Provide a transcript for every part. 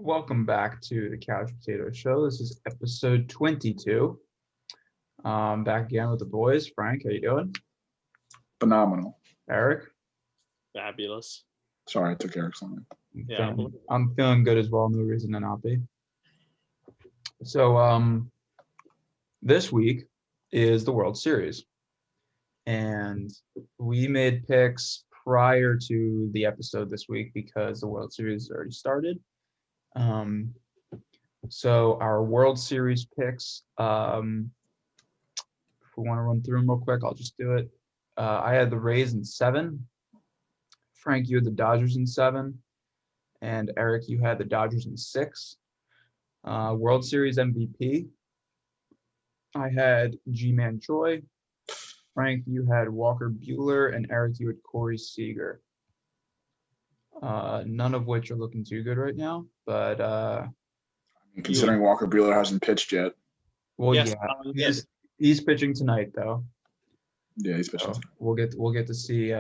Welcome back to the Couch Potato Show. This is episode 22. Back again with the boys. Frank, how you doing? Phenomenal. Eric? Fabulous. Sorry, I took Eric's on. Yeah, I'm feeling good as well. No reason to not be. So this week is the World Series. And we made picks prior to the episode this week because the World Series already started. So our World Series picks, if we want to run through them real quick, I'll just do it. I had the Rays in 7. Frank, you had the Dodgers in 7. And Eric, you had the Dodgers in 6. World Series MVP, I had G-Man Choi. Frank, you had Walker Buehler, and Eric, you had Corey Seager. None of which are looking too good right now, but considering Walker Buehler hasn't pitched yet. Well, yes, yeah, he's pitching tonight though. Yeah, he's pitching. So we'll get to see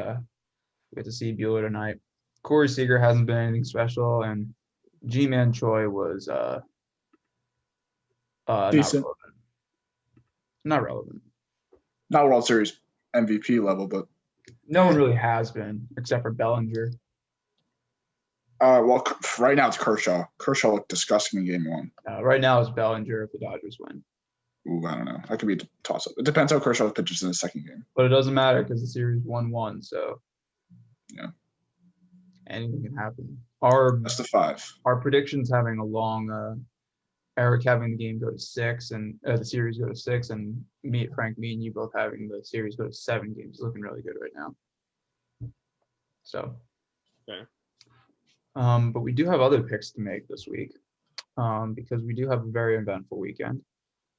Buehler tonight. Corey Seager hasn't been anything special, and G-Man Choi was decent. Not relevant. Not World Series MVP level, but no one really has been except for Bellinger. Well, right now it's Kershaw. Kershaw looked disgusting in Game 1. Right now it's Bellinger if the Dodgers win. Ooh, I don't know. That could be a toss-up. It depends how Kershaw pitches in the second game. But it doesn't matter because the series 1-1, so yeah, anything can happen. That's the 5. Our predictions having a long. Eric having the game go to 6 and the series go to 6, and Frank, me and you both having the series go to 7 games. Looking really good right now. So. Okay. But we do have other picks to make this week because we do have a very eventful weekend.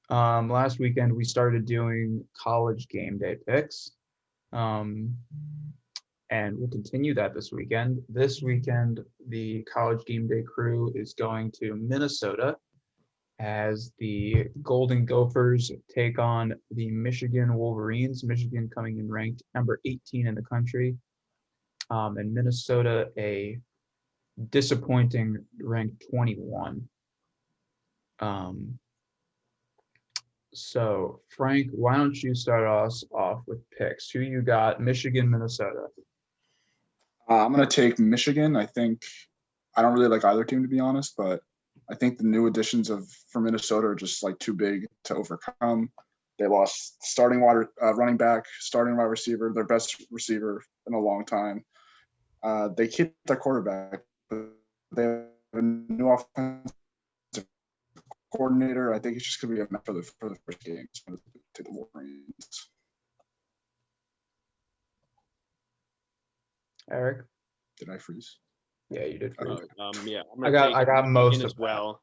Last weekend, we started doing college game day picks, and we'll continue that this weekend. This weekend, the college game day crew is going to Minnesota as the Golden Gophers take on the Michigan Wolverines. Michigan coming in ranked number 18 in the country, and Minnesota a disappointing ranked 21. So Frank, why don't you start us off with picks? Who you got? Michigan, Minnesota. I'm gonna take Michigan. I don't really like either team, to be honest, but I think the new additions for Minnesota are just like too big to overcome. They lost starting running back, starting wide receiver, their best receiver in a long time. They keep their quarterback, but they have a new offensive coordinator. I think it's just going to be a match for the first game to the Wolverines. Eric? Did I freeze? Yeah, you did freeze. Yeah, I got most as well.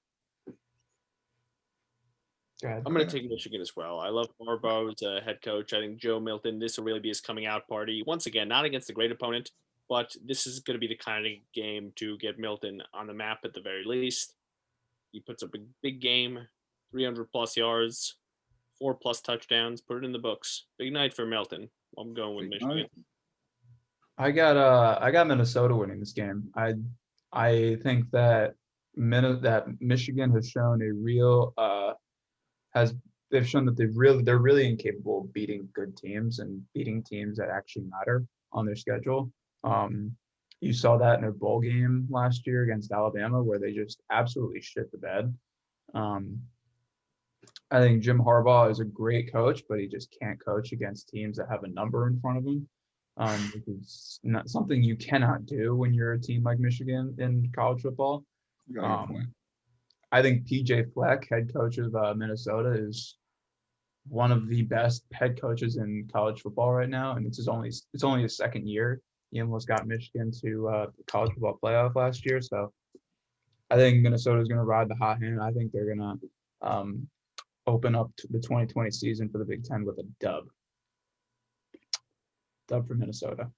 I'm going to take Michigan as well. I love Harbaugh as a head coach. I think Joe Milton, this will really be his coming out party. Once again, not against a great opponent, but this is going to be the kind of game to get Milton on the map at the very least. He puts up a big game, 300-plus yards, 4+ touchdowns. Put it in the books. Big night for Milton. I'm going with Michigan. I got Minnesota winning this game. I think that Michigan has shown they've shown that they're really incapable of beating good teams and beating teams that actually matter on their schedule. You saw that in their bowl game last year against Alabama, where they just absolutely shit the bed. I think Jim Harbaugh is a great coach, but he just can't coach against teams that have a number in front of him, which is not something you cannot do when you're a team like Michigan in college football. I think PJ Fleck, head coach of Minnesota, is one of the best head coaches in college football right now, and it's only his second year. He almost got Michigan to the college football playoff last year, so I think Minnesota is going to ride the hot hand. I think they're going to open up to the 2020 season for the Big Ten with a dub. Dub for Minnesota.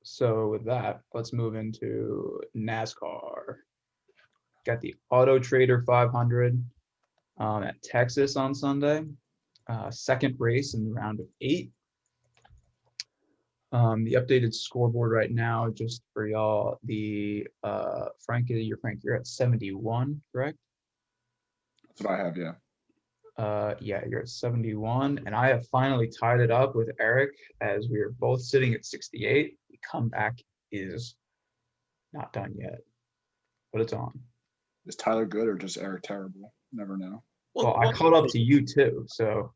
So with that, let's move into NASCAR. Got the Auto Trader 500 at Texas on Sunday. Second race in the round of 8. The updated scoreboard right now, just for y'all, Frankie, you're at 71, correct? That's what I have. Yeah. Yeah, you're at 71, and I have finally tied it up with Eric as we are both sitting at 68. The comeback is not done yet, but it's on. Is Tyler good or just Eric terrible? Never know. Well, I caught up to you too, so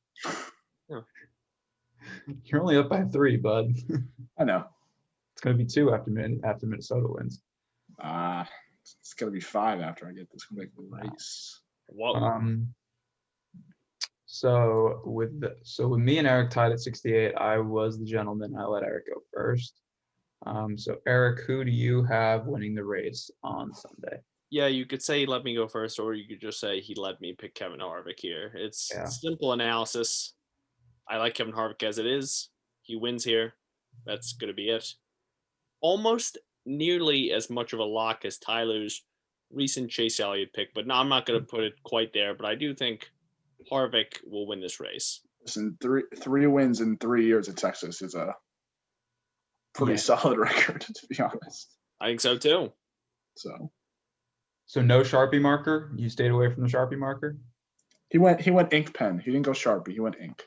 Yeah. you're only up by 3, bud. I know. It's gonna be 2 after Minnesota wins. It's gonna be 5 after I get this race. Whoa. So with me and Eric tied at 68, I was the gentleman. I let Eric go first. So Eric, who do you have winning the race on Sunday? Yeah, you could say he let me go first, or you could just say he let me pick Kevin Harvick here. It's simple analysis. I like Kevin Harvick as it is. He wins here. That's going to be it. Almost nearly as much of a lock as Tyler's recent Chase Elliott pick, but no, I'm not going to put it quite there. But I do think Harvick will win this race. Listen, three wins in 3 years at Texas is a pretty solid record, to be honest. I think so too. So no Sharpie marker? You stayed away from the Sharpie marker? He went ink pen. He didn't go Sharpie. He went ink.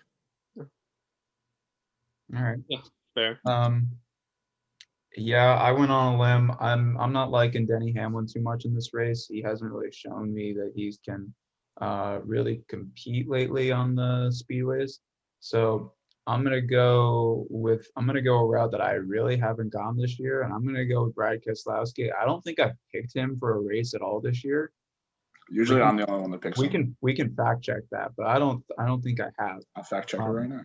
All right. Yeah, fair. Yeah, I went on a limb. I'm not liking Denny Hamlin too much in this race. He hasn't really shown me that he can really compete lately on the speedways. So I'm gonna go a route that I really haven't gone this year, and I'm gonna go with Brad Keselowski. I don't think I picked him for a race at all this year. Usually I'm the only one that picks him. We can fact check that, but I don't think I have. I'll fact check it right now.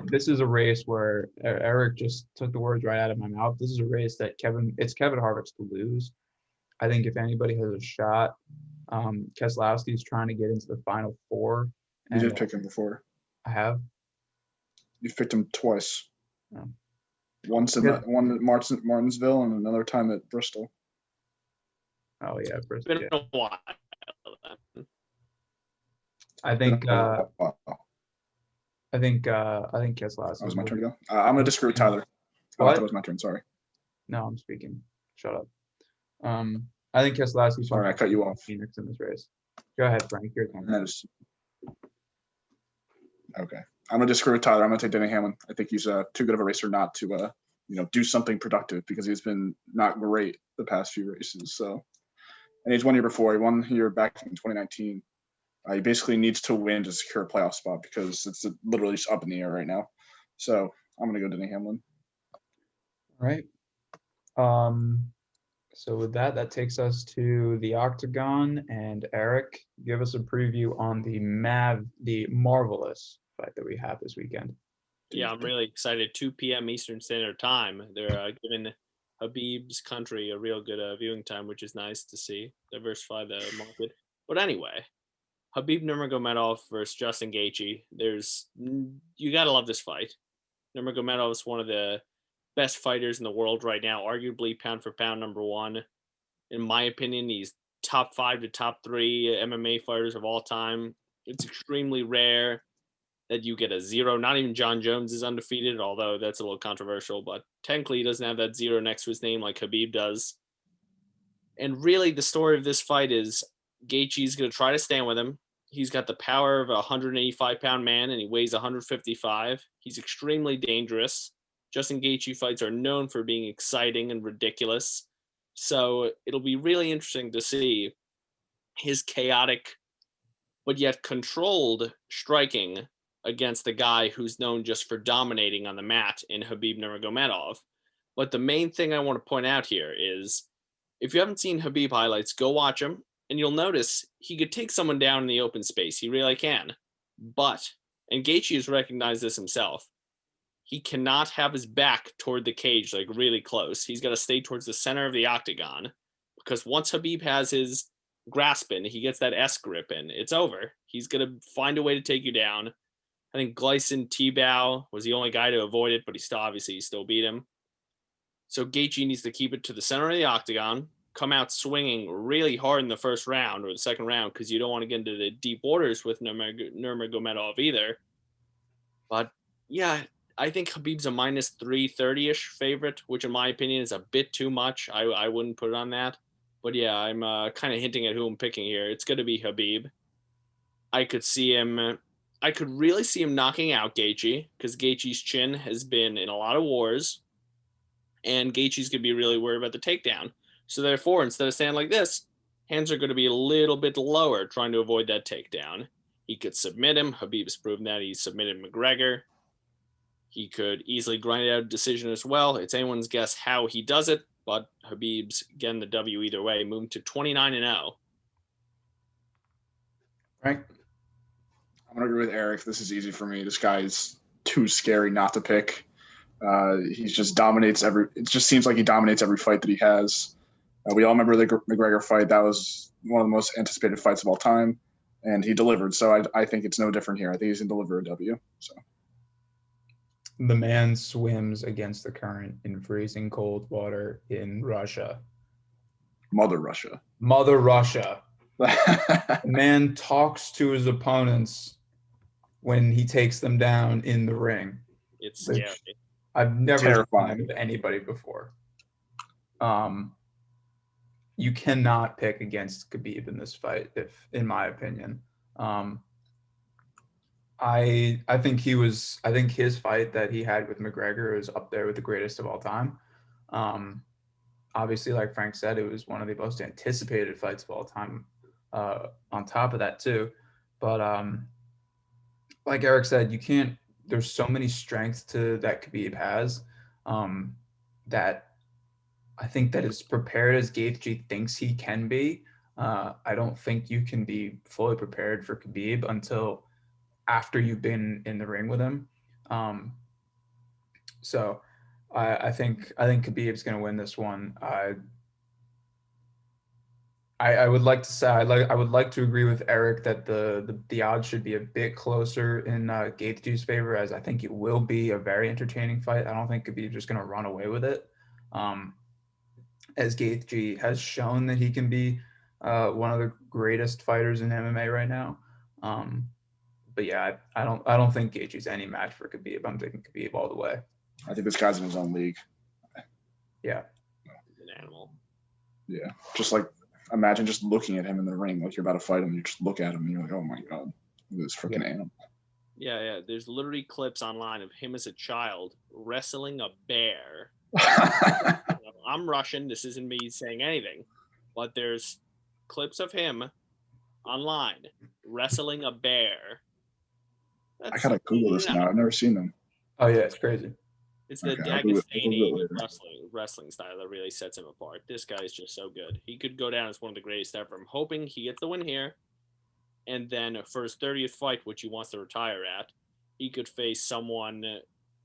This is a race where Eric just took the words right out of my mouth. This is a race that it's Kevin Harvick's to lose. I think if anybody has a shot, Keselowski is trying to get into the final 4. You did pick him before. I have. You've picked him twice. Oh. Once one at Martinsville and another time at Bristol. Oh yeah, Bristol. It's been a while. I think Keselowski. That was my turn to go. I'm gonna disagree with Tyler. Oh, that was my turn. Sorry. No, I'm speaking. Shut up. I think Keselowski's. Sorry, I cut you off. Phoenix in this race. Go ahead, Frank. Your turn. Okay. I'm gonna disagree with Tyler. I'm gonna take Denny Hamlin. I think he's too good of a racer not to do something productive because he's been not great the past few races. So, and he's won here before. He won here back in 2019. He basically needs to win to secure a playoff spot because it's literally just up in the air right now. So I'm gonna go Denny Hamlin. All right. So with that takes us to the Octagon, and Eric, give us a preview on the marvelous fight that we have this weekend. Yeah, I'm really excited. 2 p.m. Eastern Standard Time. They're giving Khabib's country a real good viewing time, which is nice to see. Diversify the market. But anyway, Khabib Nurmagomedov versus Justin Gaethje. You gotta love this fight. Nurmagomedov is one of the best fighters in the world right now, arguably pound for pound number 1. In my opinion, he's top 5 to top 3 MMA fighters of all time. It's extremely rare that you get a 0. Not even John Jones is undefeated, although that's a little controversial, but technically he doesn't have that 0 next to his name like Khabib does. And really the story of this fight is Gaethje's going to try to stand with him. He's got the power of a 185-pound man, and he weighs 155. He's extremely dangerous. Justin Gaethje fights are known for being exciting and ridiculous. So it'll be really interesting to see his chaotic but yet controlled striking against the guy who's known just for dominating on the mat in Khabib Nurmagomedov. But the main thing I want to point out here is if you haven't seen Khabib highlights, go watch him, and you'll notice he could take someone down in the open space. He really can. But, and Gaethje has recognized this himself, he cannot have his back toward the cage, like really close. He's got to stay towards the center of the octagon, because once Khabib has his grasp in, he gets that S grip in, it's over. He's going to find a way to take you down. I think Gleison Tebow was the only guy to avoid it, but he still beat him. So Gaethje needs to keep it to the center of the octagon, come out swinging really hard in the first round or the second round, because you don't want to get into the deep waters with Nurmagomedov either. But yeah, I think Khabib's a minus 330-ish favorite, which in my opinion is a bit too much. I wouldn't put it on that. But yeah, I'm kind of hinting at who I'm picking here. It's going to be Khabib. I could see him. I could really see him knocking out Gaethje because Gaethje's chin has been in a lot of wars, and Gaethje's going to be really worried about the takedown. So therefore, instead of standing like this, hands are going to be a little bit lower, trying to avoid that takedown. He could submit him. Khabib's proven that. He submitted McGregor. He could easily grind out a decision as well. It's anyone's guess how he does it, but Khabib's getting the W either way, moving to 29-0. Right. I'm gonna agree with Eric. This is easy for me. This guy's too scary not to pick. He just dominates every. It just seems like he dominates every fight that he has. We all remember the McGregor fight. That was one of the most anticipated fights of all time, and he delivered. So I think it's no different here. I think he's gonna deliver a W. So The man swims against the current in freezing cold water in Russia. Mother Russia. Mother Russia. The man talks to his opponents when he takes them down in the ring. It's scary. I've never Terrifying. seen that with anybody before. You cannot pick against Khabib in this fight, in my opinion. I think his fight that he had with McGregor is up there with the greatest of all time. Obviously, like Frank said, it was one of the most anticipated fights of all time. On top of that too, but like Eric said, you can't. There's so many strengths to that Khabib has that I think that as prepared as Gaethje thinks he can be, I don't think you can be fully prepared for Khabib until after you've been in the ring with him. So I think Khabib's going to win this one. I would like to say I would like to agree with Eric that the odds should be a bit closer in Gaethje's favor, as I think it will be a very entertaining fight. I don't think Khabib's just going to run away with it, as Gaethje has shown that he can be one of the greatest fighters in MMA right now. But yeah, I don't think Gaethje's any match for Khabib. I'm taking Khabib all the way. I think this guy's in his own league. Yeah, He's an animal. Yeah, just like imagine just looking at him in the ring, like you're about to fight him, and you just look at him, and you're like, oh my god, look at this freaking animal. Yeah. There's literally clips online of him as a child wrestling a bear. I'm Russian. This isn't me saying anything, but there's clips of him online wrestling a bear. I gotta Google this now. I've never seen them. oh yeah, it's crazy. It's the Okay, I'll Google Dagestani it wrestling style that really sets him apart. This guy is just so good. He could go down as one of the greatest ever. I'm hoping he gets the win here. And then for his 30th fight, which he wants to retire at, he could face someone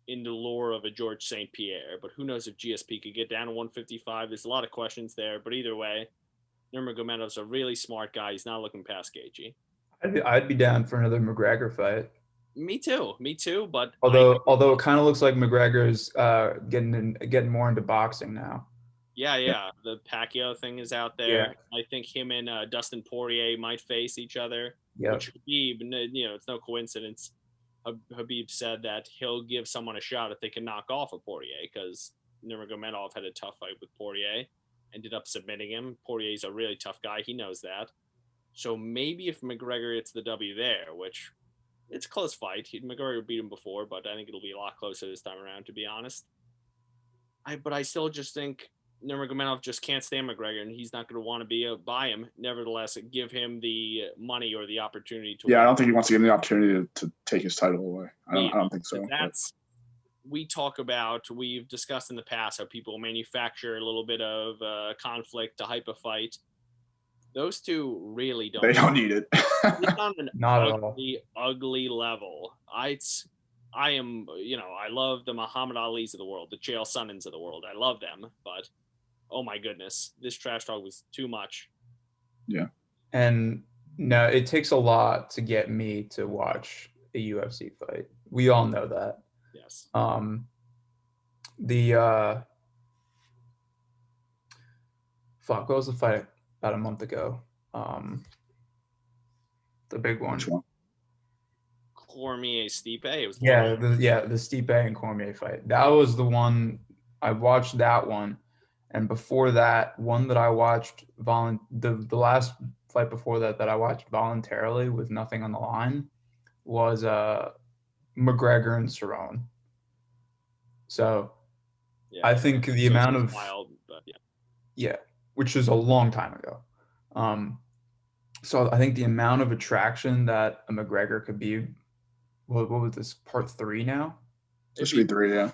in the lore of a George St. Pierre. But who knows if GSP could get down to 155. There's a lot of questions there. But either way, Nurmagomedov's a really smart guy. He's not looking past Gaethje. I'd be down for another McGregor fight. Me too. But Although it kind of looks like McGregor's getting more into boxing now. Yeah. The Pacquiao thing is out there. Yeah. I think him and Dustin Poirier might face each other. Yeah. Which Khabib, it's no coincidence. Khabib said that he'll give someone a shot if they can knock off a Poirier, because Nurmagomedov had a tough fight with Poirier, ended up submitting him. Poirier's a really tough guy. He knows that. So maybe if McGregor gets the W there, which it's a close fight. McGregor beat him before, but I think it'll be a lot closer this time around, to be honest. But I still just think Nurmagomedov just can't stand McGregor, and he's not going to want to be by him. Nevertheless, give him the money or the opportunity to. Yeah, win. I don't think he wants to give him the opportunity to take his title away. I don't think so. We've discussed in the past how people manufacture a little bit of conflict to hype a fight. Those two really don't. They don't need it. It's on an Not at all. ugly level. I love the Muhammad Ali's of the world, the Chael Sonnens of the world. I love them, but oh my goodness, this trash talk was too much. Yeah. And no, it takes a lot to get me to watch a UFC fight. We all know that. Yes. What was the fight about a month ago? The big one. Which one? Cormier Stipe. It was Yeah, the Stipe and Cormier fight. That was the one I watched. That one, and before that, one that I watched the last fight before that I watched voluntarily with nothing on the line was McGregor and Cerrone. So yeah, I think the so amount it's of wild, but yeah. yeah, which is a long time ago. So I think the amount of attraction that a McGregor could be. What was this, part 3 now? This should be 3, yeah.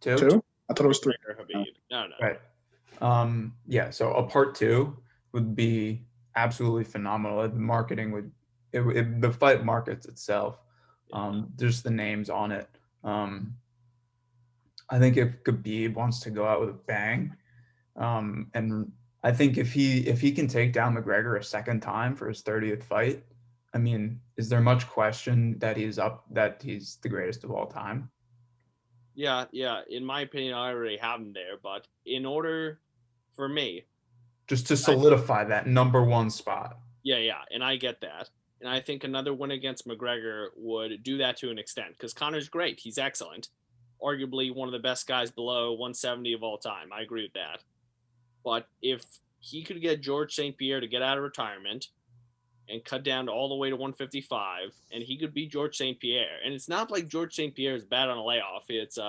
2? 2? I thought it was 3. Khabib. No. Right. Yeah, so a part 2 would be absolutely phenomenal. The marketing would the fight markets itself. Just the names on it. I think if Khabib wants to go out with a bang, and I think if he can take down McGregor a second time for his 30th fight, I mean, is there much question that he's the greatest of all time? Yeah. In my opinion, I already have him there, but in order for me, just to solidify that number 1 spot. Yeah, and I get that. And I think another win against McGregor would do that to an extent because Conor's great. He's excellent. Arguably one of the best guys below 170 of all time. I agree with that. But if he could get George St. Pierre to get out of retirement and cut down all the way to 155, and he could beat George St. Pierre. And it's not like George St. Pierre is bad on a layoff. It's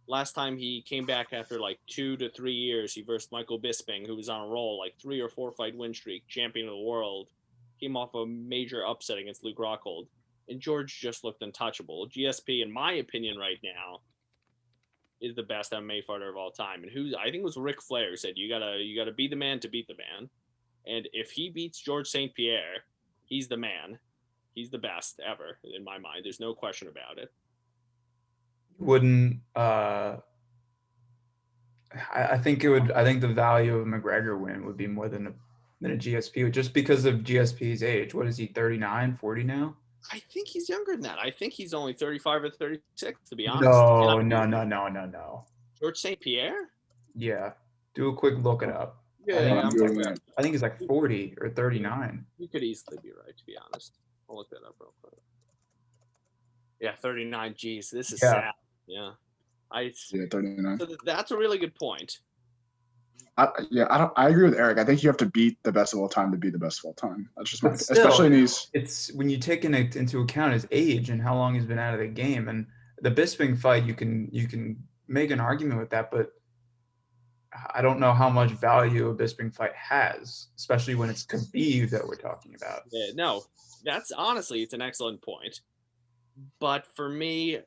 last time he came back after like 2 to 3 years, he versed Michael Bisping, who was on a roll, like 3 or 4 fight win streak, champion of the world. Came off a major upset against Luke Rockhold. And George just looked untouchable. GSP, in my opinion, right now, is the best MMA fighter of all time. And who I think it was Ric Flair who said, you gotta be the man to beat the man. And if he beats George St. Pierre, he's the man. He's the best ever in my mind. There's no question about it. Wouldn't I think the value of a McGregor win would be more than a GSP just because of GSP's age. What is he, 39, 40 now? I think he's younger than that. I think he's only 35 or 36, to be honest. No. George St. Pierre? Yeah. Do a quick look it up. Yeah, I think he's like 40 or 39. You could easily be right, to be honest. I'll look that up real quick. Yeah, 39. Geez, this is sad. Yeah. 39. So that's a really good point. I agree with Eric. I think you have to beat the best of all time to be the best of all time. That's just especially in these. It's when you take into account his age and how long he's been out of the game, and the Bisping fight. You can make an argument with that, but I don't know how much value a Bisping fight has, especially when it's Khabib that we're talking about. Yeah, no, that's honestly, it's an excellent point. But for me,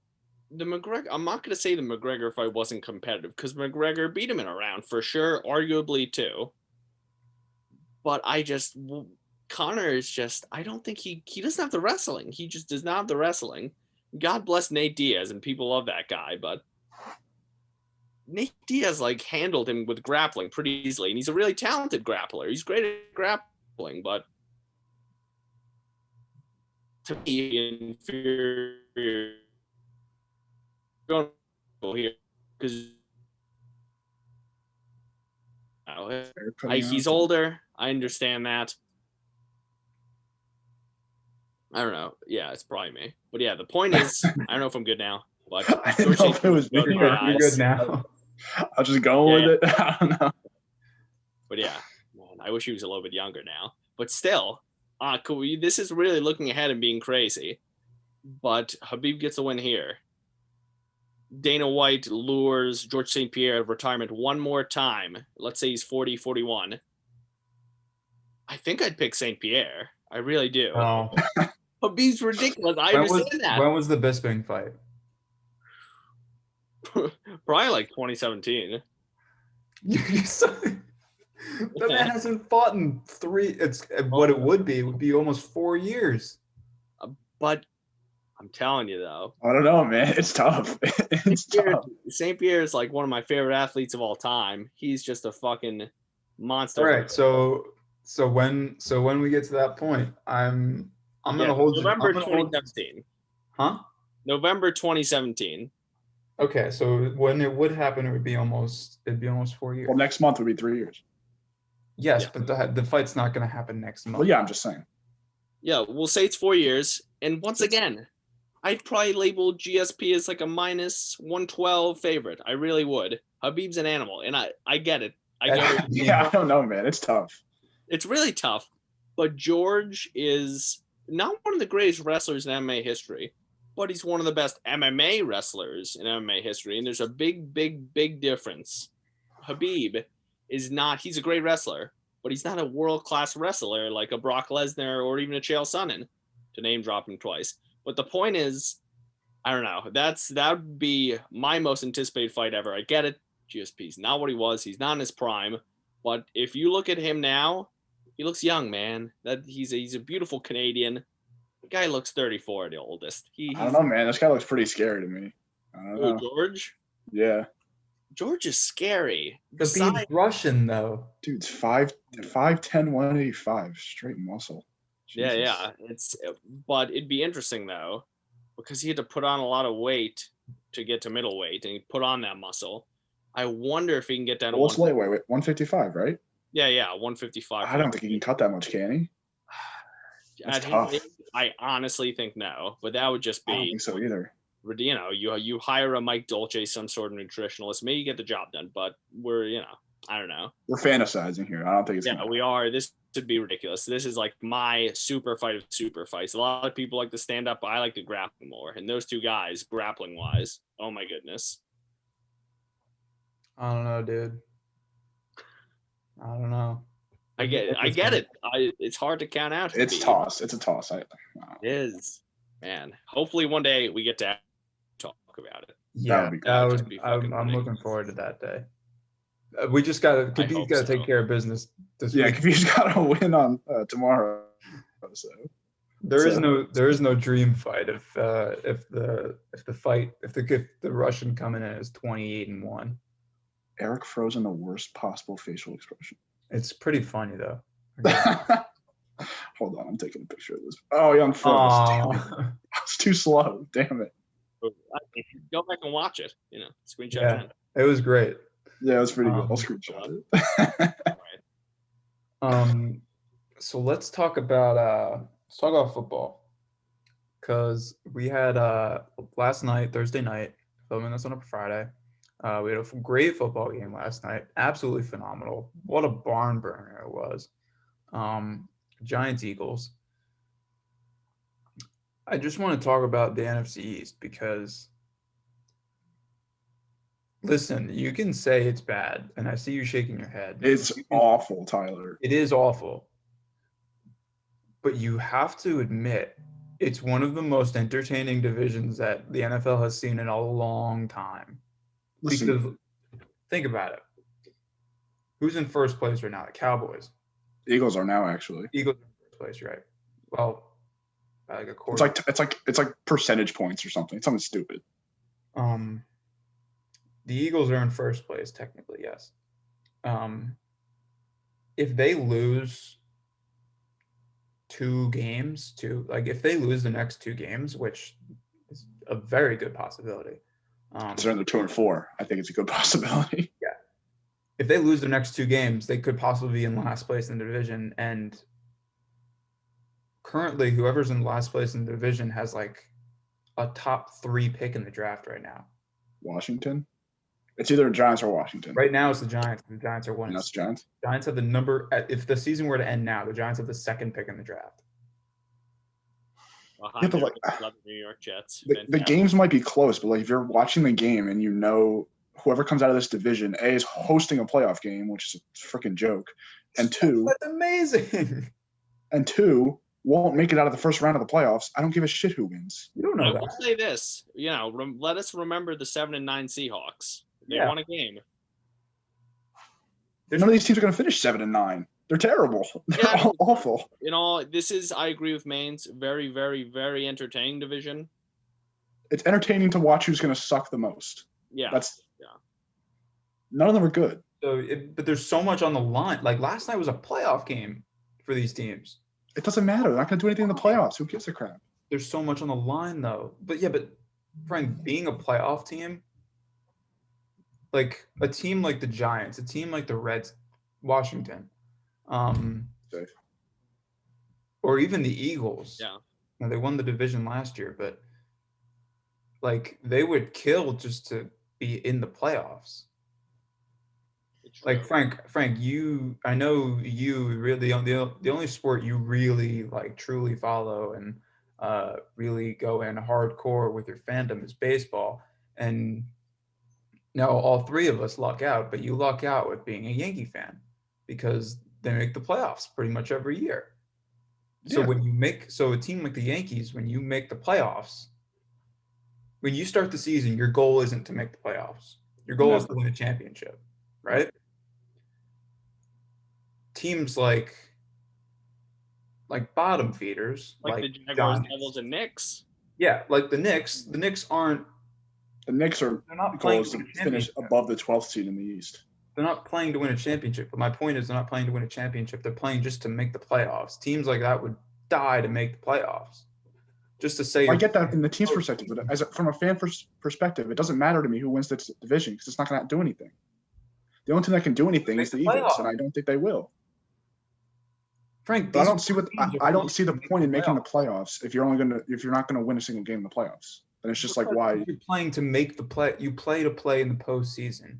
I'm not going to say the McGregor fight wasn't competitive because McGregor beat him in a round for sure, arguably too. But Conor is just, I don't think he doesn't have the wrestling. He just does not have the wrestling. God bless Nate Diaz, and people love that guy, but Nate Diaz handled him with grappling pretty easily, and he's a really talented grappler. He's great at grappling, but to me, inferior. Going here because he's older. I understand that. I don't know. Yeah, it's probably me. But yeah, the point is, I don't know if I'm good now. But I didn't know if it was me. You're good now. I'll just go with it. I don't know. But yeah, man, I wish he was a little bit younger now. But still, this is really looking ahead and being crazy. But Khabib gets a win here. Dana White lures George St. Pierre of retirement one more time. Let's say he's 40, 41. I think I'd pick St. Pierre. I really do. Oh. Khabib's ridiculous. I understand that. When was the Bisping fight? Probably like 2017. The man hasn't fought in 3. It's what it would be almost 4 years. But I'm telling you, though. I don't know, man. It's tough. St. Pierre is like one of my favorite athletes of all time. He's just a fucking monster. All right. So when we get to that point, I'm gonna hold November 2017. Huh? November 2017. Okay, so when it would happen, it'd be almost 4 years. Well, next month would be 3 years. Yes, but the fight's not going to happen next month. Well, yeah, I'm just saying. Yeah, we'll say it's 4 years. And once again, I'd probably label GSP as like a minus 112 favorite. I really would. Habib's an animal, and I get it. I get it. Yeah, I don't know, man. It's tough. It's really tough. But George is not one of the greatest wrestlers in MMA history, but he's one of the best MMA wrestlers in MMA history. And there's a big, big, big difference. Habib is not, he's a great wrestler, but he's not a world-class wrestler like a Brock Lesnar or even a Chael Sonnen, to name drop him twice. But the point is, I don't know. That would be my most anticipated fight ever. I get it. GSP's not what he was. He's not in his prime. But if you look at him now, he looks young, man. That he's a beautiful Canadian. The guy looks 34 at the oldest. I don't know, man. This guy looks pretty scary to me. I don't know. George? Yeah. George is scary. Khabib's Russian though. Dude's 5'10", 185, straight muscle. Jesus. Yeah. But it'd be interesting though, because he had to put on a lot of weight to get to middleweight, and he put on that muscle. I wonder if he can get down to what's lightweight? 155, right? Yeah, 155. I don't think he can cut that much, can he? That's tough. I honestly think no, but that would just be. I don't think so either. You know, you hire a Mike Dolce, some sort of nutritionalist, maybe you get the job done, but I don't know. We're fantasizing here. I don't think it's. Yeah, we are. This would be ridiculous. This is like my super fight of super fights. A lot of people like to stand up, but I like to grapple more. And those two guys, grappling wise, oh my goodness. I don't know, dude. I don't know. I get it. It's hard to count out. It's toss. It's a toss. It is, man. Hopefully one day we get to talk about it. Yeah, I'm looking forward to that day. We just gotta. Khabib's gotta take care of business this week. Yeah, Khabib's gotta win on tomorrow. So there is no dream fight if the Russian coming in is 28-1. Eric froze in the worst possible facial expression. It's pretty funny though. Hold on, I'm taking a picture of this. Oh, young froze. Damn it. It's too slow. Damn it. Go back and watch it. Screenshot. Yeah, it was great. Yeah, it was pretty good. I'll screenshot it. So let's talk about football, because we had last night, Thursday night, filming this on a Friday. We had a great football game last night. Absolutely phenomenal. What a barn burner it was. Giants Eagles. I just want to talk about the NFC East because, listen, you can say it's bad, and I see you shaking your head. It's awful, Tyler. It is awful. But you have to admit, it's one of the most entertaining divisions that the NFL has seen in a long time. Listen. Because think about it. Who's in first place right now? The Cowboys. Eagles are now, actually. Eagles are in first place, right? Well, by like a quarter. It's like percentage points or something. It's something stupid. The Eagles are in first place, technically, yes. If they lose if they lose the next 2 games, which is a very good possibility. Considering they're 2-4, I think it's a good possibility. Yeah. If they lose their next 2 games, they could possibly be in last place in the division. And currently, whoever's in last place in the division has like a top 3 pick in the draft right now. Washington? It's either Giants or Washington. Right now, it's the Giants. The Giants are winning. That's Giants? Giants have the number. If the season were to end now, the Giants have the 2nd pick in the draft. Yeah, but the New York Jets. The games might be close, but like if you're watching the game and you know whoever comes out of this division, A, is hosting a playoff game, which is a freaking joke, and 2, that's amazing. And 2, won't make it out of the first round of the playoffs. I don't give a shit who wins. You don't know that. I will say this, let us remember the 7-9 Seahawks. They won a game. None of these teams are going to finish 7-9. They're terrible. They're all awful. I agree with Maine's very, very, very entertaining division. It's entertaining to watch who's going to suck the most. Yeah. None of them are good. But there's so much on the line. Like last night was a playoff game for these teams. It doesn't matter. They're not going to do anything in the playoffs. Who gives a crap? There's so much on the line, though. But Frank, being a playoff team, like a team like the Giants, a team like the Reds, Washington, or or even the Eagles. Yeah. Now, they won the division last year, but like they would kill just to be in the playoffs. It's Like true. Frank, I know you really the only sport you really like truly follow and really go in hardcore with your fandom is baseball. And now all three of us luck out, but you luck out with being a Yankee fan because they make the playoffs pretty much every year. So Yeah. so a team like the Yankees, when you make the playoffs, when you start the season, your goal isn't to make the playoffs. Your goal is to Never. win a championship, Yep. right? Teams like bottom feeders, Like the like Jaguars, Giants. Devils, and Knicks. Yeah, like the Knicks. The Knicks aren't. The Knicks are They're not goal playing is to to win a finish championship. above the 12th seed in the East. They're not playing to win a championship. But my point is, they're not playing to win a championship. They're playing just to make the playoffs. Teams like that would die to make the playoffs. Just to say, I get that in the team's perspective, but from a fan perspective, it doesn't matter to me who wins the division because it's not going to do anything. The only team that can do anything is the Eagles, and I don't think they will. Frank, but I don't see I don't see the point in making the playoffs if you're not going to win a single game in the playoffs. Then it's just like why you're playing to make the play. You play to play in the postseason.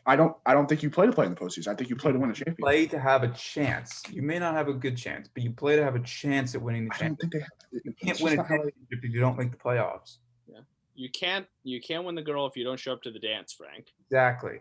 I don't think you play to play in the postseason. I think you play to win a championship. Play to have a chance. You may not have a good chance, but you play to have a chance at winning the championship. I don't think you can't win a championship if you don't make the playoffs. Yeah, you can't win the girl if you don't show up to the dance, Frank. Exactly.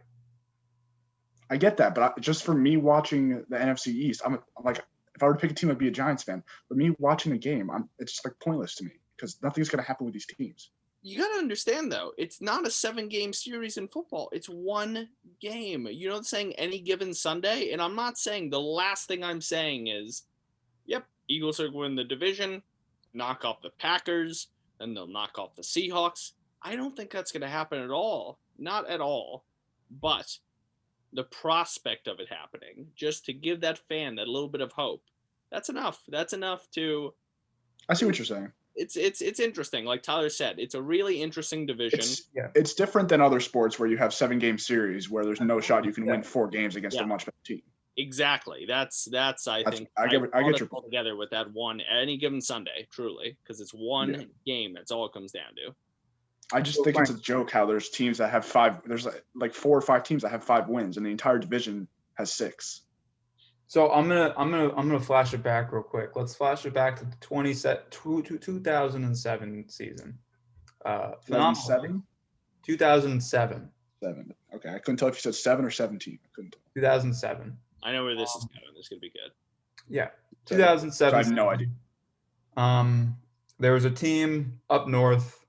I get that, but just for me watching the NFC East, I'm like, if I were to pick a team, I'd be a Giants fan. But me watching a game, it's just like pointless to me because nothing's going to happen with these teams. You got to understand, though, it's not a 7-game series in football. It's one game. You know, saying any given Sunday. And I'm not saying the last thing I'm saying is, yep, Eagles are going to win the division, knock off the Packers, and they'll knock off the Seahawks. I don't think that's going to happen at all. Not at all. But the prospect of it happening, just to give that fan that little bit of hope, that's enough. That's enough to. I see what you're saying. It's interesting. Like Tyler said, it's a really interesting division. It's different than other sports where you have 7-game series where there's no shot you can win 4 games against a much better team. Exactly. That's I think I get your point together with that one any given Sunday, truly, because it's one game. That's all it comes down to. I just think it's a joke how there's teams that have 5. There's like 4 or 5 teams that have 5 wins, and the entire division has 6. So I'm gonna flash it back real quick. Let's flash it back to the 2007 season. 2007. 2007. 7. Okay, I couldn't tell if you said 7 or 17. I couldn't tell. 2007. I know where this is going. This is gonna be good. Yeah, 2007. So I have no idea. There was a team up north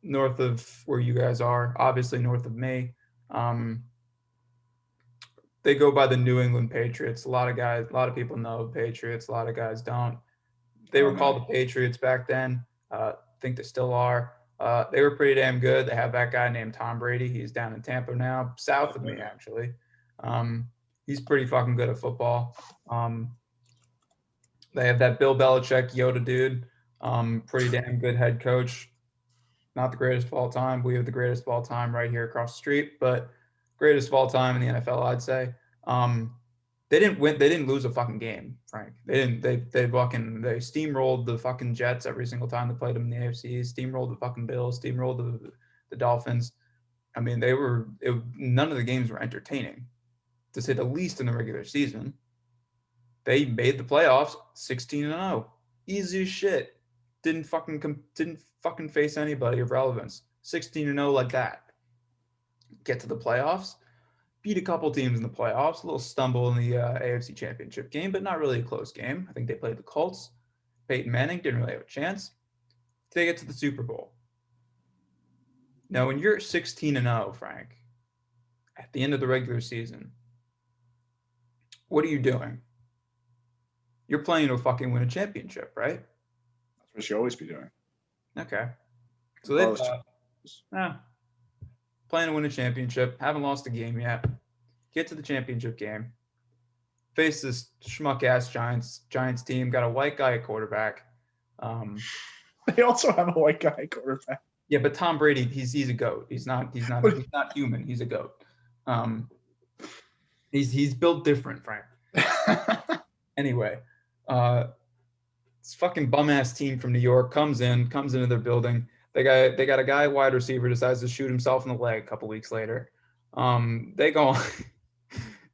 of where you guys are, obviously north of me. They go by the New England Patriots. A lot of people know the Patriots. A lot of guys don't. They were called the Patriots back then. I think they still are. They were pretty damn good. They have that guy named Tom Brady. He's down in Tampa now, south of me, actually. He's pretty fucking good at football. They have that Bill Belichick Yoda dude. Pretty damn good head coach. Not the greatest of all time. We have the greatest of all time right here across the street, but greatest of all time in the NFL, I'd say. They didn't win. They didn't lose a fucking game, Frank. They didn't. They steamrolled the fucking Jets every single time they played them in the AFC. Steamrolled the fucking Bills. Steamrolled the Dolphins. I mean, none of the games were entertaining, to say the least, in the regular season. They made the playoffs 16-0. Easy as shit. Didn't fucking face anybody of relevance. 16-0 like that. Get to the playoffs, beat a couple teams in the playoffs, a little stumble in the AFC Championship game, but not really a close game. I think they played the Colts. Peyton Manning didn't really have a chance. They get to the Super Bowl. Now, when you're 16-0, Frank, at the end of the regular season, what are you doing? You're playing to fucking win a championship, right? That's what you always be doing. Okay. So they playing to win a championship, haven't lost a game yet. Get to the championship game. Face this schmuck-ass Giants team. Got a white guy at quarterback. They also have a white guy at quarterback. Yeah, but Tom Brady, he's a goat. He's not human. He's a goat. He's built different, Frank. Anyway, This fucking bum ass team from New York comes into their building. They got a guy wide receiver decides to shoot himself in the leg a couple weeks later. They go on,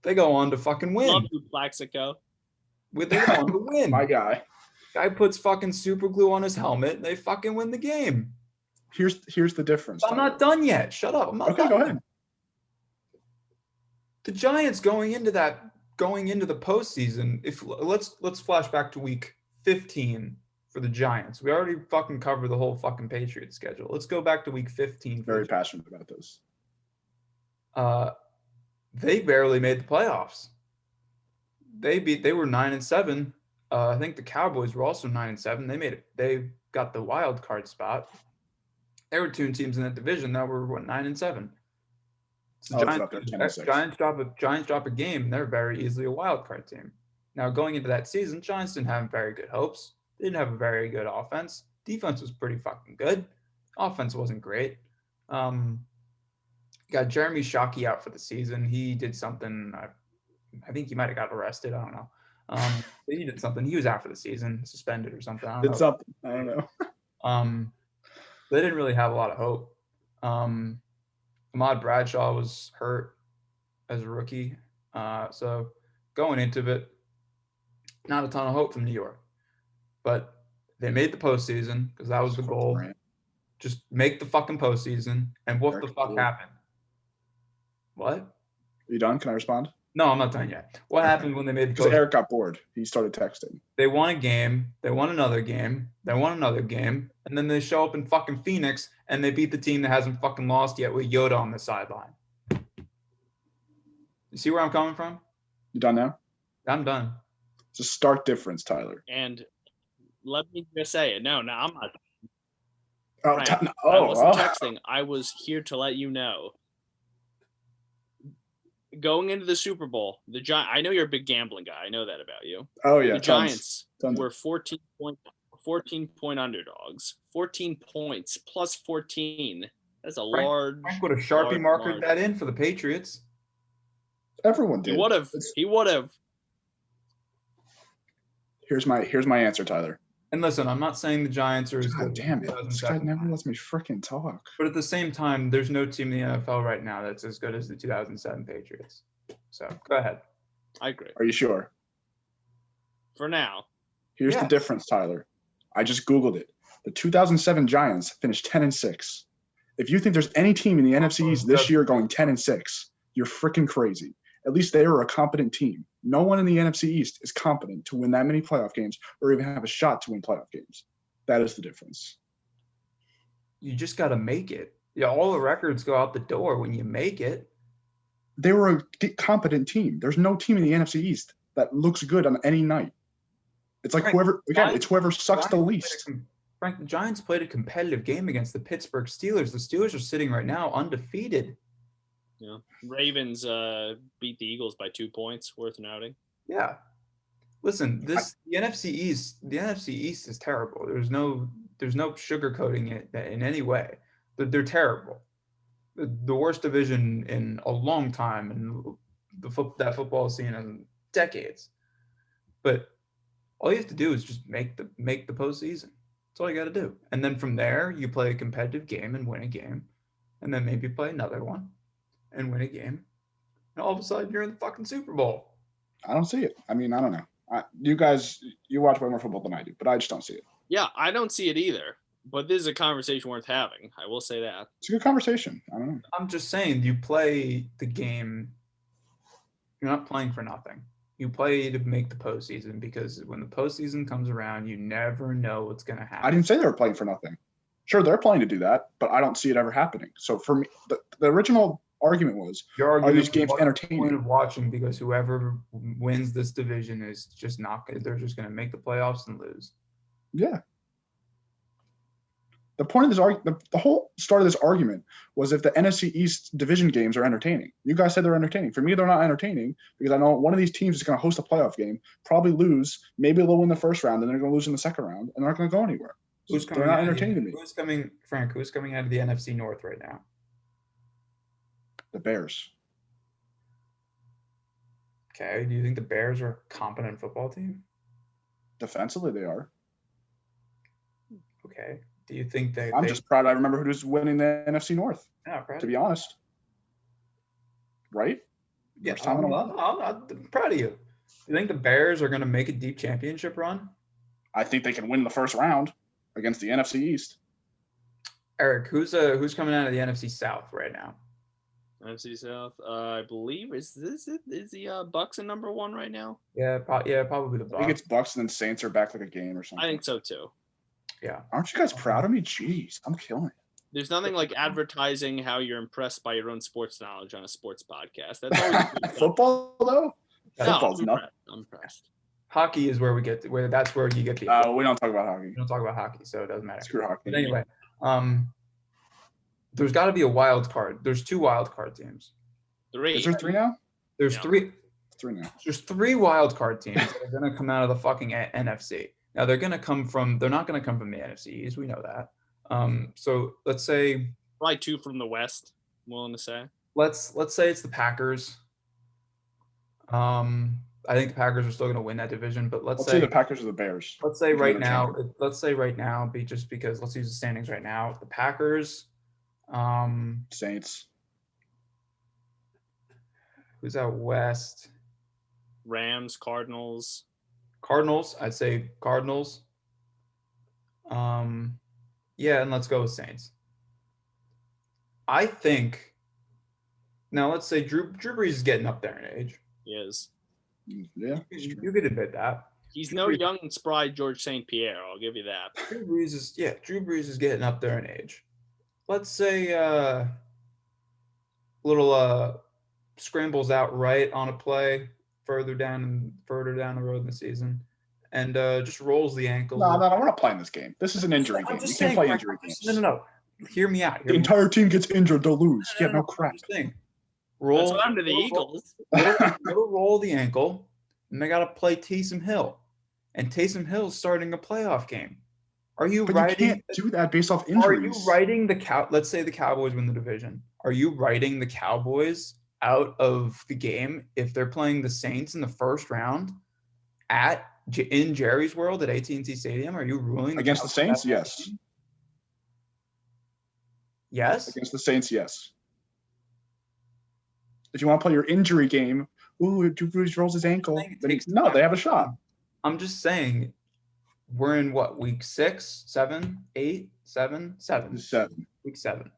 they go on to fucking win. Love you, Plaxico. They go on to win. My guy. Guy puts fucking super glue on his helmet. And they fucking win the game. Here's the difference. I'm not done yet. Shut up. I'm not Okay, done go yet. ahead. The Giants going into the postseason. If let's flash back to week 15 for the Giants. We already fucking covered the whole fucking Patriots schedule. Let's go back to week 15. Very passionate about this. They barely made the playoffs. They were 9-7. I think the Cowboys were also 9-7. They got the wild card spot. There were two teams in that division that were 9-7. So Giants drop a game, and they're very easily a wild card team. Now going into that season, Giants didn't have very good hopes. They didn't have a very good offense. Defense was pretty fucking good. Offense wasn't great. Got Jeremy Shockey out for the season. He did something. I think he might have got arrested. I don't know. But he did something. He was out for the season, suspended or something. I don't know. They didn't really have a lot of hope. Ahmad Bradshaw was hurt as a rookie. So going into it, not a ton of hope from New York. But they made the postseason because that was the goal. Just make the fucking postseason. And what the fuck happened? What? Are you done? Can I respond? No, I'm not done yet. What happened when they made the postseason? Because Eric got bored. He started texting. They won a game. They won another game. They won another game. And then they show up in fucking Phoenix and they beat the team that hasn't fucking lost yet with Yoda on the sideline. You see where I'm coming from? You done now? I'm done. It's a stark difference, Tyler. And let me just say it. No, I'm not. Oh, Frank, I wasn't texting. I was here to let you know. Going into the Super Bowl, I know you're a big gambling guy. I know that about you. Oh yeah, the Giants were 14 point underdogs. 14 points plus 14. That's a large. Frank would have Sharpie markered that in for the Patriots. Everyone did. He would have. Here's my answer, Tyler. And listen, I'm not saying the Giants are as good. Damn it! This guy never lets me freaking talk. But at the same time, there's no team in the NFL right now that's as good as the 2007 Patriots. So go ahead. I agree. Are you sure? For now. Here's the difference, Tyler. I just Googled it. The 2007 Giants finished 10-6. If you think there's any team in the NFC East this year going 10-6, you're freaking crazy. At least they were a competent team. No one in the NFC East is competent to win that many playoff games or even have a shot to win playoff games. That is the difference. You just got to make it. Yeah, all the records go out the door when you make it. They were a competent team. There's no team in the NFC East that looks good on any night. It's like whoever sucks the least. Frank, the Giants played a competitive game against the Pittsburgh Steelers. The Steelers are sitting right now undefeated. Yeah. Ravens beat the Eagles by 2 points, worth noting. Yeah. Listen, the NFC East is terrible. There's no sugarcoating it in any way. They're terrible. The worst division in a long time, and that football scene in decades. But all you have to do is just make the postseason. That's all you got to do. And then from there, you play a competitive game and win a game, and then maybe play another one and win a game, and all of a sudden you're in the fucking Super Bowl. I don't see it. I mean, I don't know. You guys, you watch way more football than I do, but I just don't see it. Yeah, I don't see it either. But this is a conversation worth having. I will say that. It's a good conversation. I don't know. I'm just saying, you play the game. You're not playing for nothing. You play to make the postseason because when the postseason comes around, you never know what's going to happen. I didn't say they were playing for nothing. Sure, they're playing to do that, but I don't see it ever happening. So for me, the original argument was, are these games entertaining? Point of watching because whoever wins this division is just not good. They're just going to make the playoffs and lose. Yeah. The point of this argument, the whole start of this argument was if the NFC East division games are entertaining. You guys said they're entertaining. For me, they're not entertaining because I know one of these teams is going to host a playoff game, probably lose. Maybe they'll win the first round, and they're going to lose in the second round, and they're not going to go anywhere. They're not entertaining to me. Who's coming out of the NFC North right now? The Bears. Okay. Do you think the Bears are a competent football team? Defensively, they are. Okay. Do you think I'm just proud I remember who's winning the NFC North, Yeah, proud to of be you. honest. Right? Yeah, First time in a while. I'm proud of you. You think the Bears are going to make a deep championship run? I think they can win the first round against the NFC East. Eric, who's coming out of the NFC South right now? NFC South. I believe is the Bucks in number 1 right now? Yeah, probably the I think Bucks. it's Bucks and then Saints are back like a game or something. I think so too. Yeah. Aren't you guys proud of me? Jeez, I'm killing it. There's nothing like advertising how you're impressed by your own sports knowledge on a sports podcast. That's always Football though? No, Football's I'm nothing. impressed. Hockey is where that's where you get the. We don't talk about hockey. We don't talk about hockey, so it doesn't matter. Screw hockey. But anyway, there's got to be a wild card. There's 2 wild card teams. 3. Is there 3 now? There's Yeah. 3. 3 now. There's 3 wild card teams that are going to come out of the fucking NFC. Now they're not going to come from the NFC East. We know that. So let's say Probably 2 from the West. I'm willing to say. let's say it's the Packers. I think the Packers are still going to win that division, but let's say say the Packers or the Bears. let's say Which right one are now, champion? just because let's use the standings right now. The Packers, Saints. who's out west? Rams, Cardinals. Cardinals. I'd say Cardinals. Yeah, and let's go with Saints. I think now let's say Drew Brees is getting up there in age. He is. Yeah. You could admit that. He's no young and spry George St. Pierre. I'll give you that. Drew Brees is getting up there in age. Let's say little scrambles out right on a play further down the road in the season, and just rolls the ankle. No, we're not playing this game. This is an injury game. You can't play injury games. No. Hear me out. The entire team gets injured, they'll lose. Yeah, no crap. Roll. That's what happened to the Eagles. Roll the ankle, and they got to play Taysom Hill, and Taysom Hill's starting a playoff game. Are you But writing? you can't do that based off Are injuries. you writing let's say the Cowboys win the division. Are you writing the Cowboys out of the game if they're playing the Saints in the first round in Jerry's World at AT&T Stadium? Are you ruling Against the Saints? Yes. Yes. Against the Saints, yes. If you want to play your injury game, Drew Brees rolls his ankle. They have a shot. I'm just saying, we're in what, week 6, 7, 8, 7? 7. 7. Week 7.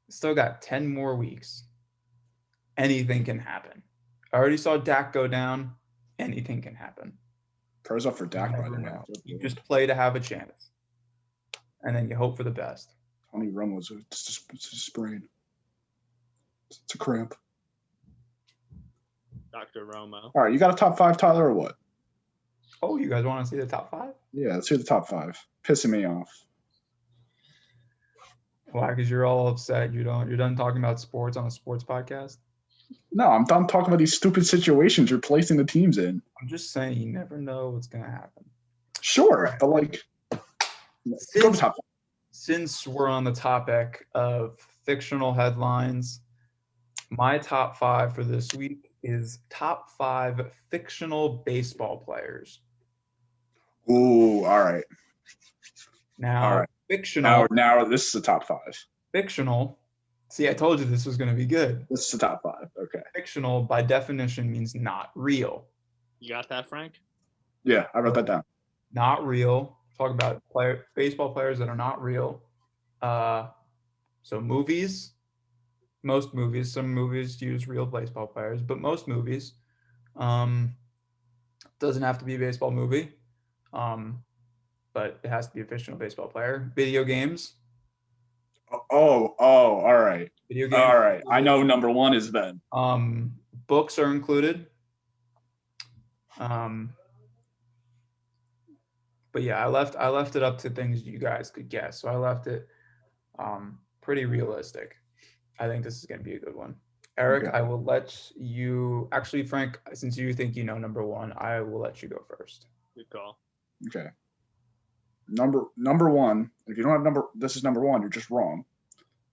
Still got 10 more weeks. Anything can happen. I already saw Dak go down. Anything can happen. Prayers up for Dak, by the way. You just play to have a chance. And then you hope for the best. Tony Romo's it's a sprain. It's a cramp. Dr. Romo. All right, you got a top 5, Tyler, or what? Oh, you guys want to see the top 5? Yeah, let's hear the top 5. Pissing me off. Why? Because you're all upset. You're done talking about sports on a sports podcast? No, I'm done talking about these stupid situations you're placing the teams in. I'm just saying you never know what's going to happen. Sure, but go to top 5. Since we're on the topic of fictional headlines, my top 5 for this week is top 5 fictional baseball players. Ooh, all right. Now, All right. fictional. Now this is the top 5. Fictional. See, I told you this was going to be good. This is the top 5. Okay. Fictional, by definition, means not real. You got that, Frank? Yeah, I wrote that down. Not real. Talk about baseball players that are not real. So movies, most movies, some movies use real baseball players, but most movies, doesn't have to be a baseball movie, but it has to be a fictional baseball player. Video games. Oh, all right. Video games. All right. I know number 1 is then. Books are included. But yeah, I left it up to things you guys could guess. So I left it pretty realistic. I think this is going to be a good one. Eric, Okay. I will let you – actually, Frank, since you think you know number 1, I will let you go first. Good call. Okay. Number 1, if you don't have this is number 1, you're just wrong,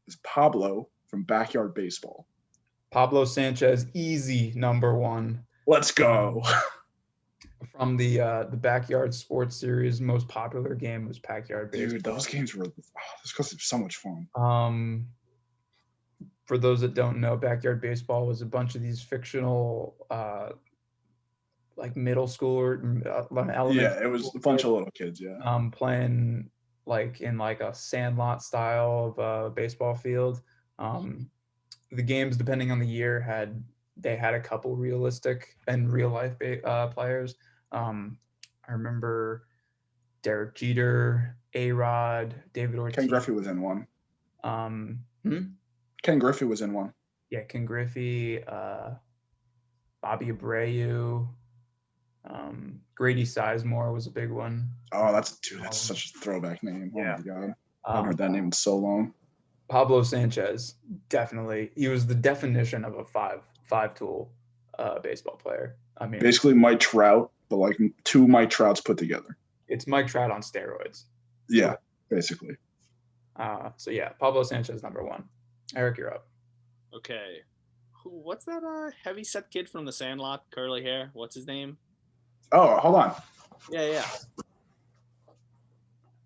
is Pablo from Backyard Baseball. Pablo Sanchez, easy number 1. Let's go. from the Backyard Sports Series. Most popular game was Backyard Baseball. Dude, those games were just because it's so much fun. For those that don't know, Backyard Baseball was a bunch of these fictional like middle schooler, elementary. Yeah, it was a bunch of little kids. Yeah. Playing like in like a sandlot style of a baseball field. The games, depending on the year, had a couple realistic and real life players. I remember Derek Jeter, A-Rod, David Ortiz. Ken Griffey was in one. Ken Griffey was in one. Yeah, Ken Griffey, Bobby Abreu, Grady Sizemore was a big one. Oh, that's such a throwback name. Oh Yeah. my god, I haven't heard that name in so long. Pablo Sanchez, definitely. He was the definition of a five-tool baseball player. I mean, basically Mike Trout, but like 2 Mike Trouts put together. It's Mike Trout on steroids. Yeah, basically. So yeah, Pablo Sanchez number 1. Eric, you're up. Okay. What's that heavy set kid from the Sandlot? Curly hair. What's his name? Oh, hold on. Yeah.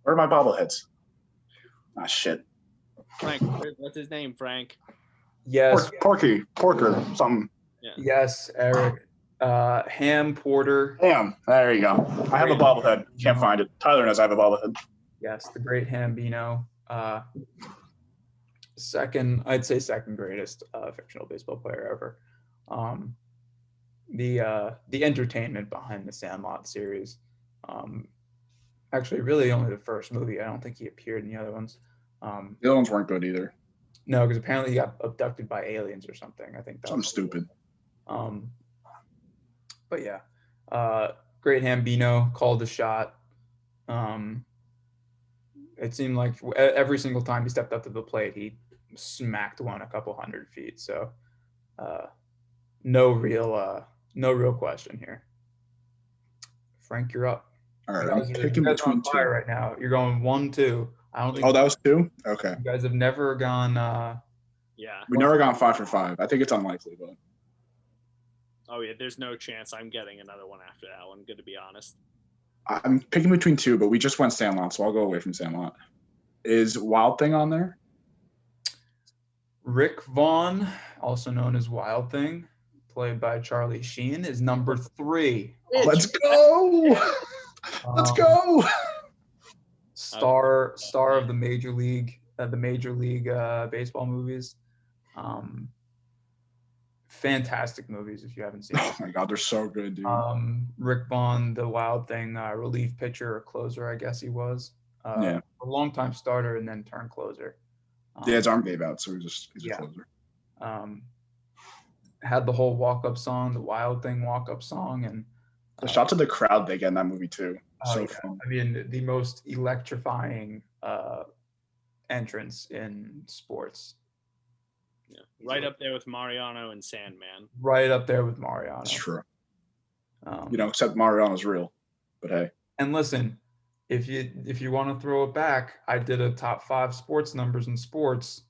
Where are my bobbleheads? Ah, shit. Frank. What's his name, Frank? Yes. Porker, something. Yeah. Yes, Eric. Ham Porter. Ham. There you go. I have a bobblehead. Can't find it. Tyler knows I have a bobblehead. Yes, the great Hambino. I'd say second greatest fictional baseball player ever. The entertainment behind the Sandlot series. Actually, really only the first movie. I don't think he appeared in the other ones. The other ones weren't good either. No, because apparently he got abducted by aliens or something. I think that Something stupid. But yeah, great Hambino, called the shot. It seemed like every single time he stepped up to the plate, he smacked one a couple 100 feet. So no real question here. Frank, you're up. All right, I'm picking between 2 right now. You're going 1-2. I don't think. Oh, that was 2? Okay. You guys have never gone. Yeah. We've never gone 5 for 5. I think it's unlikely, but. Oh yeah, there's no chance I'm getting another one after that one. Good to be honest. I'm picking between 2, but we just went Sandlot, so I'll go away from Sandlot. Is Wild Thing on there? Rick Vaughn, also known as Wild Thing, played by Charlie Sheen, is number 3. Let's go! Let's go! Star of the Major League Baseball movies. Fantastic movies if you haven't seen Oh my god, they're so good, dude. Rick Vaughn, the Wild Thing, relief pitcher or closer, I guess he was. Yeah. A longtime starter and then turned closer. Yeah, his arm gave out, so he's a closer. Had the whole walk-up song, the Wild Thing walk-up song, and the shots of the crowd they get in that movie too. So fun. I mean, the most electrifying entrance in sports. Yeah. Right up there with Mariano and Sandman. Right up there with Mariano. That's true. Except Mariano's real, but hey. And listen, if you want to throw it back, I did a top 5 sports numbers in sports.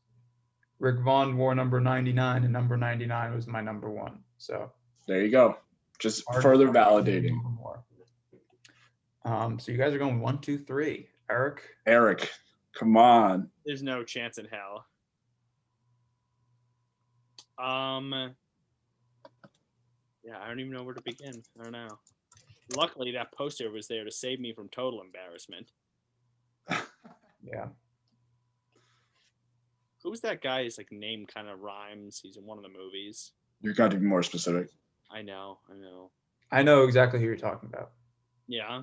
Rick Vaughn wore number 99, and number 99 was my number 1. So there you go. Just further validating. So you guys are going 1, 2, 3. Eric, come on. There's no chance in hell. Yeah, I don't even know where to begin. I don't know. Luckily, that poster was there to save me from total embarrassment. Yeah. Who's that guy? His name kind of rhymes. He's in one of the movies. You're got to be more specific. I know. I know exactly who you're talking about. Yeah.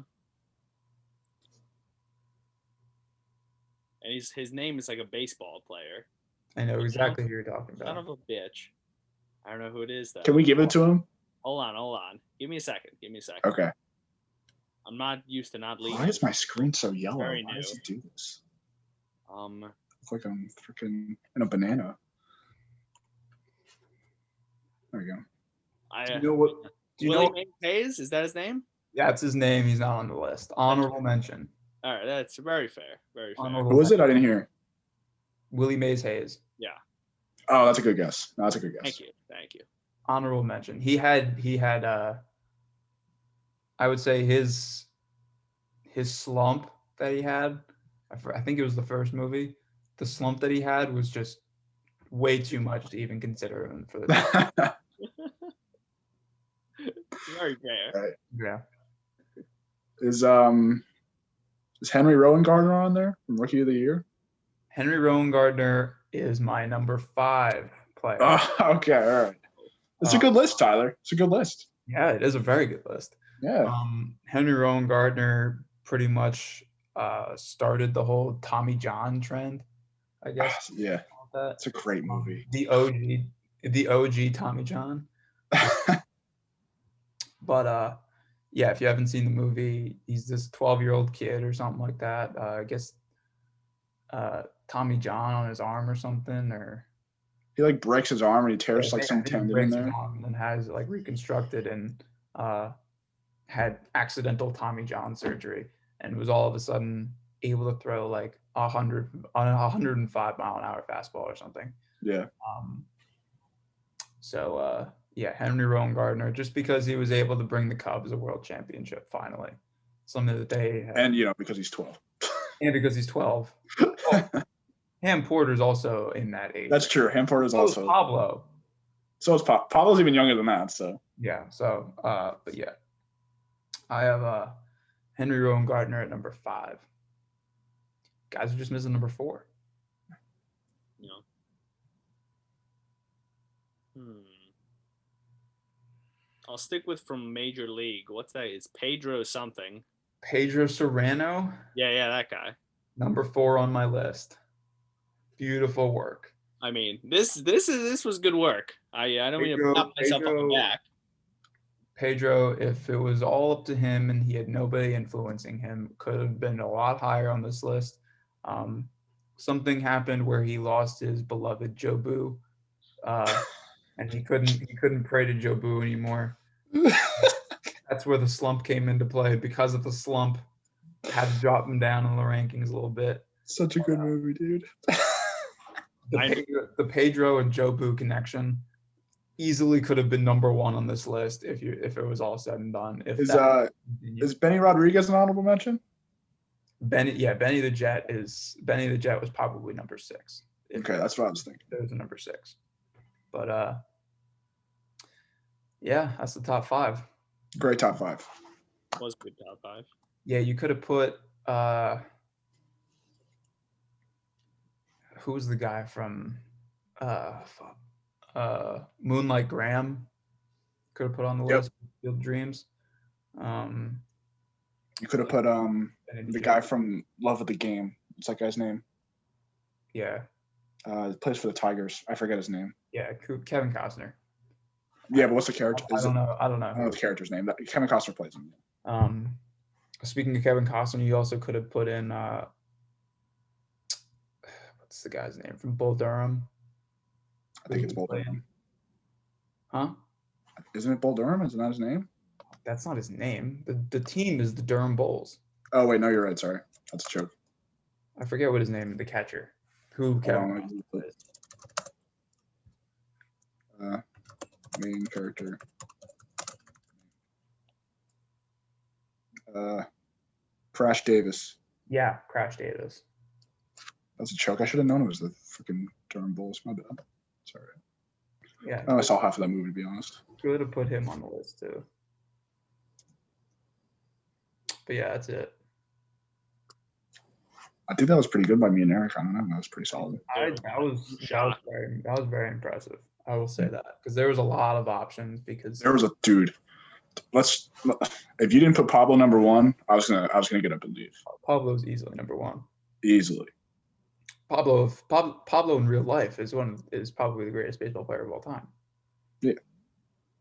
And his name is like a baseball player. I know exactly who you're talking about. Son of a bitch. I don't know who it is though. Can we give it to him? Hold on. Give me a second. Okay. I'm not used to not leaving. Why is my screen so yellow? Very Why does it do this? It's like I'm freaking in a banana. There we go. Do you know what? Willie Mays? Is that his name? Yeah, it's his name. He's not on the list. Honorable mention. All right, that's very fair. Very fair. Who was it? I didn't hear. Willie Mays Hayes. Yeah. Oh, that's a good guess. No, that's a good guess. Thank you. Honorable mention. He had I would say his slump that he had, I think it was the first movie. The slump that he had was just way too much to even consider him for the top. It's very fair. Right. Yeah. Is Henry Rowan Gardner on there from Rookie of the Year? Henry Rowan Gardner is my number 5 player. Oh, okay, all right. It's a good list, Tyler. It's a good list. Yeah, it is a very good list. Yeah. Henry Rowan Gardner pretty much started the whole Tommy John trend, I guess. Yeah. It's a great movie. The OG Tommy John. But yeah, if you haven't seen the movie, he's this 12-year-old kid or something like that. I guess Tommy John on his arm or something, or he like breaks his arm and he tears like some tendon in there. His arm and has it like reconstructed and had accidental Tommy John surgery and was all of a sudden able to throw like 105 mile an hour fastball or something. Yeah. So yeah, Henry Rowan Gardner, just because he was able to bring the Cubs a world championship finally, something that they had. And because he's 12. And because he's 12. Well, Ham Porter's also in that age. That's true. Ham Porter's also Pablo. So is Pablo's even younger than that. So yeah. So but yeah, I have Henry Rowan Gardner at number 5. Guys are just missing number 4. Yeah. I'll stick with from Major League. What's that? It's Pedro something. Pedro Serrano. Yeah, that guy. Number 4 on my list. Beautiful work. I mean, this was good work. I don't mean to pop myself on the back. Pedro, if it was all up to him and he had nobody influencing him, could have been a lot higher on this list. Something happened where he lost his beloved Jobu, and he couldn't pray to Jobu anymore. That's where the slump came into play. Because of the slump, had to drop him down in the rankings a little bit. Such a good movie, dude. The Pedro and Jobu connection easily could have been number 1 on this list if it was all said and done. Is Benny Rodriguez an honorable mention? Benny the Jet was probably number 6. Okay, that's what I was thinking. There's a number 6. But yeah, that's the top 5. Great top 5. Was good top 5. Yeah, you could have put who's the guy from Moonlight Graham? Could have put on the list. Field Dreams. You could have put the guy from Love of the Game. What's that guy's name? Yeah. He plays for the Tigers. I forget his name. Yeah, Kevin Costner. Yeah, but what's the character? I don't know. I don't know the character's name. Kevin Costner plays him. Speaking of Kevin Costner, you also could have put in what's the guy's name from Bull Durham? I think it's Bull Durham. Huh? Isn't it Bull Durham? Isn't that his name? That's not his name. The team is the Durham Bulls. Oh wait, no, you're right. Sorry, that's a joke. I forget what his name is. The catcher. Who Kevin Costner is. Main character. Crash Davis. Yeah, Crash Davis. That's a joke. I should have known it was the freaking Durham Bulls. My bad. Sorry. Yeah. I saw half of that movie, to be honest. Good to put him on the list too. But yeah, that's it. I think that was pretty good by me and Eric. I don't know. That was pretty solid. That was very impressive. I will say that because there was a lot of options. Because there was a dude. If you didn't put Pablo number 1, I was gonna get up and leave. Pablo's easily number 1. Easily. Pablo in real life is probably the greatest baseball player of all time. Yeah.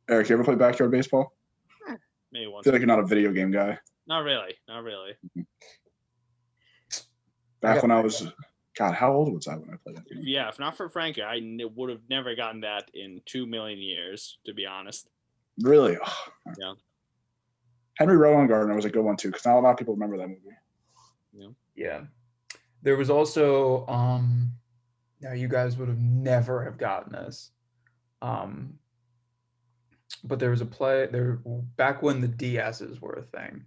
Eric, you ever play backyard baseball? Maybe once. I feel like you're not a video game guy. Not really. Back when I was, God, how old was I when I played that game? Yeah, if not for Frankie, I would have never gotten that in 2 million years, to be honest. Really? Oh. Yeah. Henry Rowan Gardner was a good one too, because not a lot of people remember that movie. Yeah. There was also now you guys would have never have gotten this. but there was a play there back when the DSs were a thing.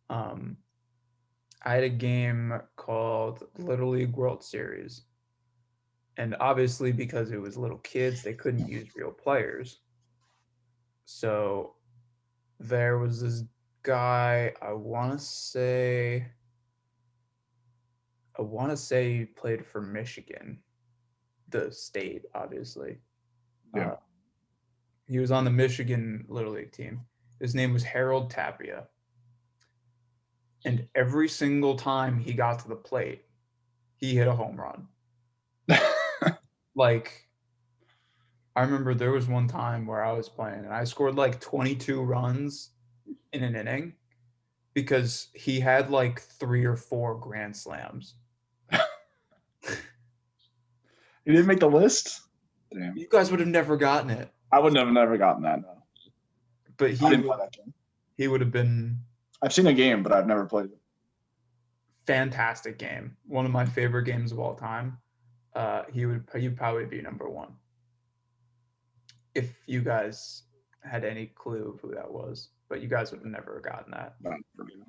I had a game called Little League World Series. And obviously, because it was little kids, they couldn't use real players. So there was this guy, I want to say he played for Michigan, the state, obviously. Yeah. He was on the Michigan Little League team. His name was Harold Tapia. And every single time he got to the plate, he hit a home run. Like, I remember there was one time where I was playing and I scored like 22 runs in an inning because he had like 3 or 4 grand slams. He didn't make the list? Damn. You guys would have never gotten it. I would have never gotten that, no. But I didn't play that game. He would have been I've seen a game, but I've never played it. fantastic game. One of my favorite games of all time. He'd probably be number 1. If you guys had any clue of who that was, but you guys would have never gotten that.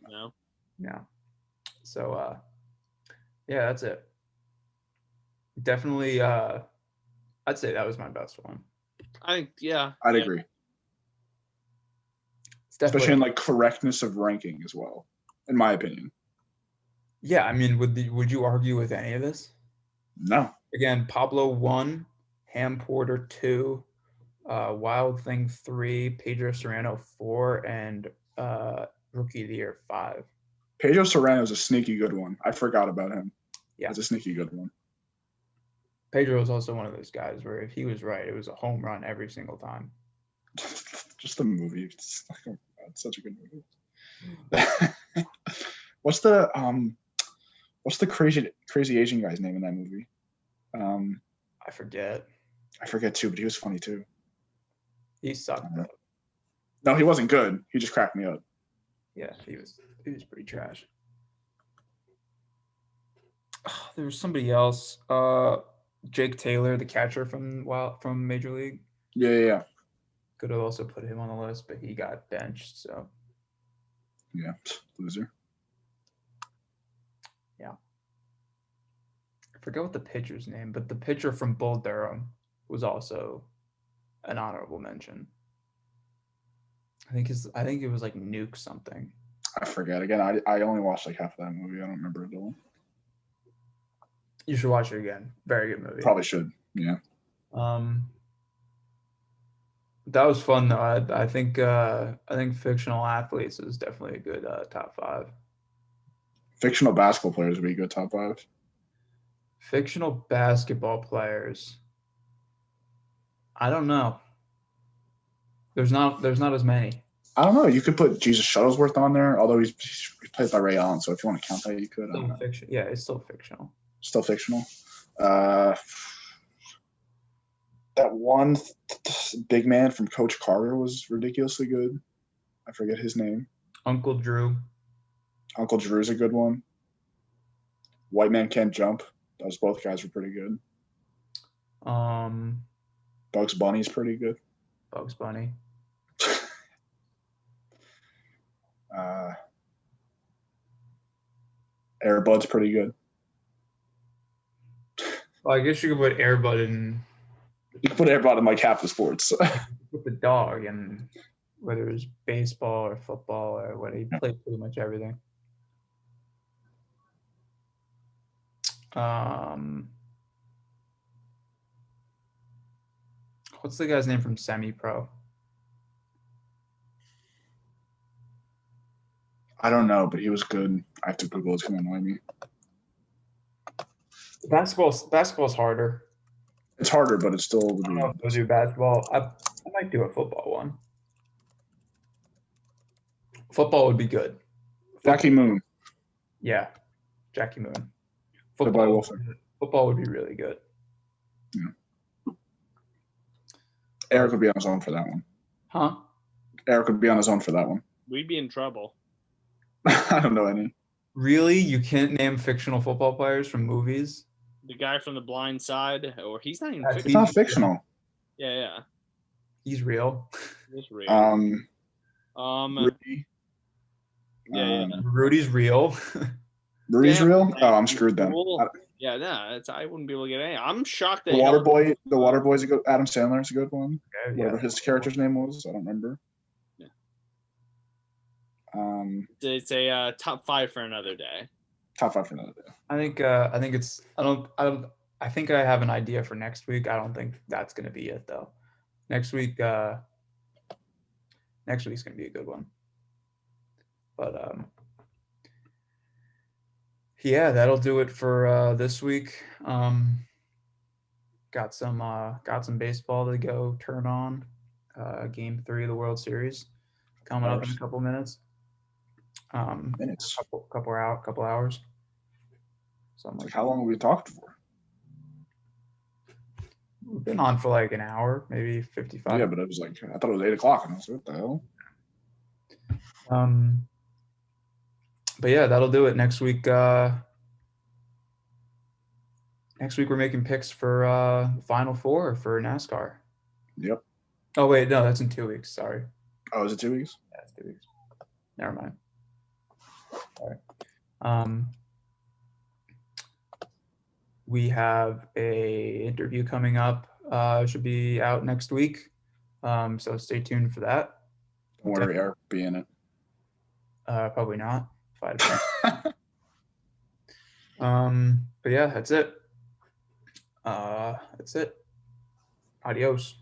No. Yeah. So yeah, that's it. Definitely I'd say that was my best one. I think, yeah. I'd agree. It's definitely, Especially in like correctness of ranking as well, in my opinion. yeah, I mean, would you argue with any of this? No. Again, Pablo 1, Ham Porter 2, Wild Thing 3, Pedro Serrano 4, and Rookie of the Year 5. Pedro Serrano is a sneaky good one. I forgot about him. Yeah. It's a sneaky good one. Pedro is also one of those guys where if he was right, it was a home run every single time. Just the movie. It's such a good movie. What's the crazy Asian guy's name in that movie? I forget. I forget too, but he was funny too. He sucked though. No, he wasn't good. He just cracked me up. Yeah, he was pretty trash. Oh, there was somebody else. Jake Taylor, the catcher from Major League. Yeah. Could have also put him on the list, but he got benched. So yeah, loser. Yeah, I forget what the pitcher's name, but the pitcher from Bull Durham was also an honorable mention. I think it was like Nuke something. I forget. Again, I only watched like half of that movie. I don't remember it all. You should watch it again. Very good movie. Probably should. Yeah. That was fun though. I think fictional athletes is definitely a good top 5. Fictional basketball players would be a good top 5. Fictional basketball players. I don't know. There's not as many. I don't know. You could put Jesus Shuttlesworth on there, although he's played by Ray Allen. So if you want to count that, you could. Still fiction. Yeah, it's still fictional. Still fictional. That one big man from Coach Carter was ridiculously good. I forget his name. Uncle Drew. Uncle Drew's a good one. White Man Can't Jump. Those both guys were pretty good. Bugs Bunny's pretty good. Bugs Bunny. Air Bud's pretty good. Well, I guess you could put Air Bud in. You can put Air Bud in like half the sports. With the dog, and whether it was baseball or football or what, he played pretty much everything. What's the guy's name from Semi-Pro? I don't know, but he was good. I have to Google it. It's going to annoy me. Basketball's harder. It's harder, but it still would I be. don't know if I'll do basketball. I might do a football one. Football would be good. Jackie Moon. Yeah, Jackie Moon. Football would be really good. Yeah. Eric would be on his own for that one. Huh? Eric would be on his own for that one. We'd be in trouble. I don't know any. Really? You can't name fictional football players from movies? The guy from The Blind Side, or he's not even It's not fictional. Yeah. He's real. It's real. Rudy. Yeah. Rudy's real. Rudy's Damn, real? Oh, I'm he's screwed then. cool. Yeah, no, I wouldn't be able to get any. I'm shocked that The Water Boy's a good. Adam Sandler's a good one. Okay, yeah. Whatever his character's name was, I don't remember. Yeah. It's a top 5 for another day. Top 5 for another day. I think it's I think I have an idea for next week. I don't think that's gonna be it though. Next week's gonna be a good one. But yeah, that'll do it for this week. Got some baseball to go turn on. Game 3 of the World Series coming up in a couple minutes. Minutes. Couple hours. Something like How long have we talked for? We've been on for like an hour, maybe 55. Yeah, but it was like I thought it was 8 o'clock, and I was like, what the hell? But yeah, that'll do it. Next week we're making picks for Final Four for NASCAR. Yep. Oh wait, no, that's in 2 weeks. Sorry. Oh, is it 2 weeks? Yeah, it's 2 weeks. Never mind. All right. We have a interview coming up. Should be out next week. So stay tuned for that. Don't worry, Eric will be in it. Probably not. But yeah, that's it. Adios.